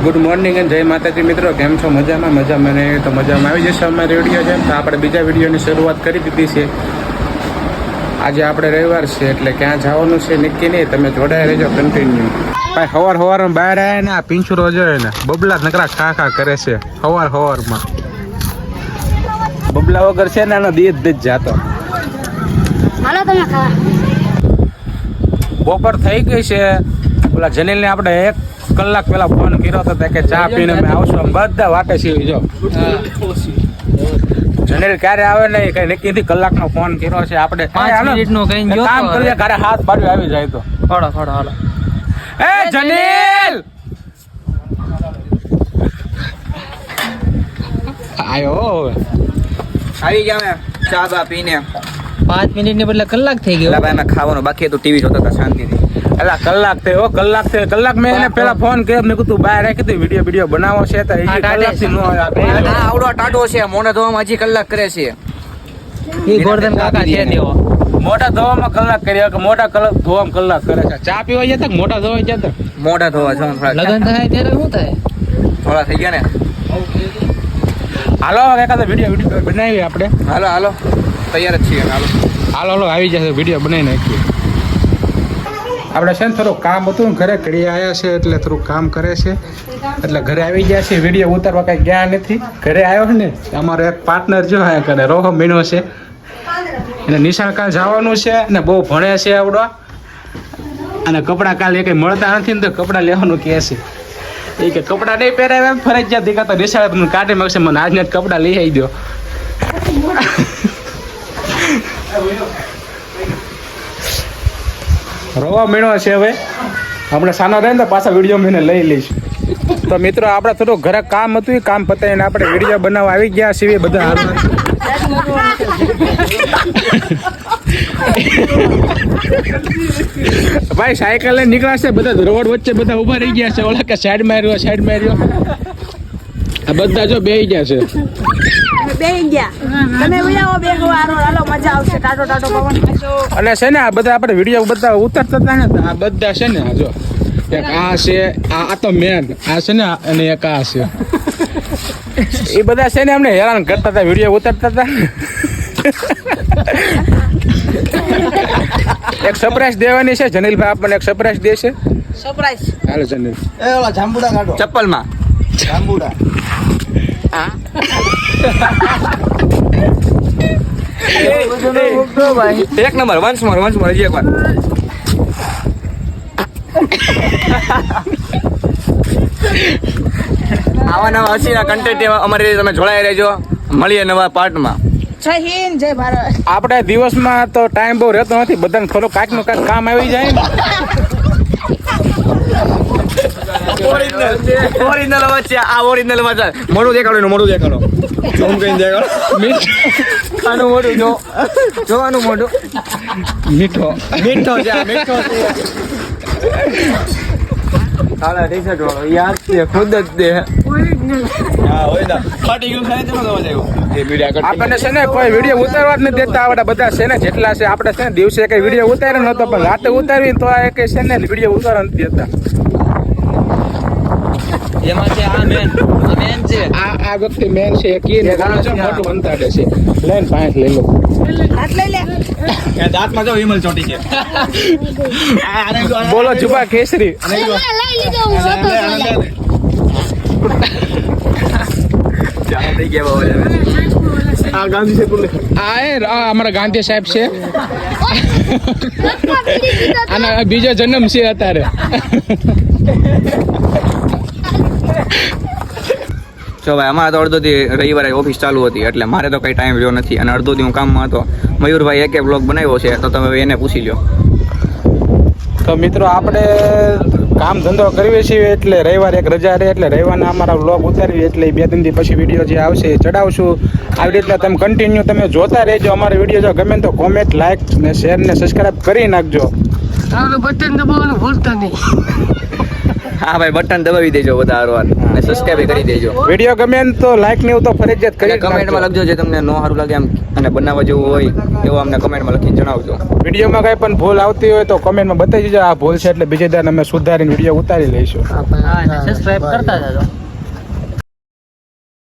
Good morning અને જય માતાજી મિત્રો, કેમ છો? મજામાં ને તો મજામાં આવી જશે અમારી વિડીયો છે. તો આપણે બીજા વિડીયોની શરૂઆત કરી દીધી છે. આજે આપણે રવિવાર છે એટલે ક્યાં જવાનું છે નક્કી નહીં, તમે જોડાયા રહેજો કન્ટિન્યુ. ભાઈ સવારમાં બહાર આવ્યા ને આ પીંછુરો જોયે ને બબલા નકરા ખા કરે છે સવારમાં. બબલા વગર છે ને આનો દીધ જ જાતો. હાલો તમે ખાવા. બપોર થઈ ગઈ છે. ઓલા જનીલને આપણે 1 કલાક પહેલા ફોન કર્યો હતો કે ચા પીને અમે આવશું. બધા વાટે છે. જો જનીલ ક્યારે આવે ને કઈ નક્કી નથી. કલાકનો ફોન કર્યો છે આપણે. 5 મિનિટનો કઈ કામ કરીએ ઘરે હાથ પાડવી આવી જાય તો થોડો હાલો. એ જનીલ આયો આવી ગયા ચા બા પીને. 5 મિનિટ ને બદલે કલાક થઈ ગયો. ભાઈ મેં ખાવાનું બાકી હતું, ટીવી જોતા હતા શાંતિથી. અલા કલાક મેં એને પેલા ફોન કર્યો. મેં કીધું બહાર રાખી તું વિડીયો બનાવો છે તો કલાકથી નો આવ્યો. આવડો ટાટો છે, મોઢા ધોવામાં હજી કલાક કરે છે. એ ગોરધન કાકા છે દેવો. મોટા ધોવામાં કલાક કર્યો કે મોટા ધોવામાં કલાક કરે છે. ચા પીવા જતા કે મોટા ધોવા જતા? મોઢા ધોવા જો લગન થાય ત્યારે શું થાય? થોડા થઈ ગયા ને. હાલો એકાદો વિડીયો બનાવીએ આપણે. હાલો તૈયાર જ છીએ. હાલો આવી જશે. વિડીયો બનાવી નાખીએ. આપણે છે ને થોડું કામ હતું ઘરે ઘડી આવ્યા છે એટલે થોડું કામ કરે છે એટલે ઘરે આવી ગયા છે. વિડીયો ઉતારવા કઈ ગયા નથી. ઘરે આવ્યો ને અમારો એક પાર્ટનર જો આયા કરે રોહો મીનો છે. એને નિશાળ કાલ જવાનું છે ને બહુ ભણે છે આવડો. અને કપડાં કાલે કંઈ મળતા નથી ને તો કપડાં લેવાનું કહે છે. એ કે કપડાં નહીં પહેરાવે ફરજિયાત દેખાતો નિશાળ કાઢી માગશે. મને આજને જ કપડાં લઈ આવી દો. રોવા મીણો છે. હવે આપણે સાનો રહે ને પાછા વિડીયો મેં લઈ લઈશું. તો મિત્રો આપણે થોડું ઘરે કામ હતું, એ કામ પતાવીને આપણે વિડીયો બનાવવા આવી ગયા છીએ બધા. ભાઈ સાયકલ લઈને નીકળ્યા છે બધા. રોડ વચ્ચે બધા ઉભા રહી ગયા છે. ઓલા કે સાઈડ માર્યો આ બધા જો બેહી ગયા છે. અને છે ને આ બધા આપણે વિડીયો બધા ઉતારતા હતા ને આ બધા છે ને જો એક આ છે આ તો મેન આ છે ને અને એક આ છે. એ બધા છે ને અમને હેરાન કરતા હતા વિડીયો ઉતારતા હતા. એક સરપ્રાઈઝ દેવાની છે. જનીલભાઈ આપણને એક સરપ્રાઈઝ દે છે. સરપ્રાઈઝ હાલો જનીલ. જાંબુડા કાઢો ચપ્પલમાં. જાંબુડા એક નંબર. વંશ મોર હજી એક વાર. આવા નવા હસીના કન્ટેન્ટ અમારી તમે જોડાઈ રહેજો. મળીએ નવા પાર્ટમાં. જય હિન્દ, જય ભારત. આપણે દિવસમાં તો ટાઈમ બહુ રહેતો નથી. બધાને થોડું કાંઈક કામ આવી જાય ને. ઓરિજિનલ વચ્ચે આ ઓરિજિનલ માં મોઢું દેખાડો. ઝૂમ કરીને દેખાડો. આનું મોઢું જોવાનું મોઢું મીઠો છે. મીઠો છે. કાળા ટી-શર્ટ વાળો યાદ છે ખુદ જ દે. આપણને છે ને કોઈ વિડીયો ઉતારવા જ નથી દેતા. આવડા બધા છે ને જેટલા છે આપણે છે ને દિવસે કઈ વિડીયો ઉતાર્યો નતો, પણ રાતે ઉતારવી તો આ કઈ છે ને વિડીયો ઉતારવા નથી દેતા. એમાં છે આ મેન છે. આ વ્યક્તિ મેન છે. મોટું અંતાડે છે. લઈને પાંચ લઈ લો. હાથ લઈ લે. દાંતમાં જો વિમલ ચોટી છે. બોલો જુબા કેસરી. લઈ લીધો હું જોતો થઈ ગયા. આ ગાંધી છે બોલે. આ અમારા ગાંધી સાહેબ છે. અને બીજો જન્મ છે અત્યારે. જો ભાઈ અમારે તો અડધોથી રવિવારે ઓફિસ ચાલુ હતી એટલે મારે તો કંઈ ટાઈમ રહ્યો નથી. અને અડધોથી હું કામમાં હતો. મયુરભાઈ એકે બ્લોગ બનાવ્યો છે તો તમે એને પૂછી લો. તો મિત્રો આપણે કામ ધંધો કરીએ છીએ એટલે રવિવારે એક રજા રહે એટલે રવિવારના અમારા વ્લોગ ઉતારીએ એટલે 2 દિનથી પછી વિડીયો જે આવશે એ ચડાવશું. આવી રીતના તમે કન્ટિન્યુ તમે જોતા રહેજો. અમારો વિડીયો જો ગમે તો કોમેન્ટ, લાઈક ને શેર ને સબસ્ક્રાઈબ કરી નાખજો. બટન દબાવવાનું ભૂલતા નહીં. હા ભાઈ બટન દબાવી દેજો બધા હારવાર અને સબસ્ક્રાઇબ કરી દેજો વિડીયો ગમે ને તો લાઈક ને એવું તો ફરજિયાત કરી અને કમેન્ટમાં લખજો જે તમને નો સારું લાગે એમ અને બનાવવા જેવું હોય એવું અમને કમેન્ટમાં લખીને જણાવજો વિડીયોમાં કઈ પણ ભૂલ આવતી હોય તો કમેન્ટમાં બતાવી દેજો આ ભૂલ છે એટલે બીજે દર અમે સુધારીને વિડીયો ઉતારી લઈશું હા સબસ્ક્રાઇબ કરતા જજો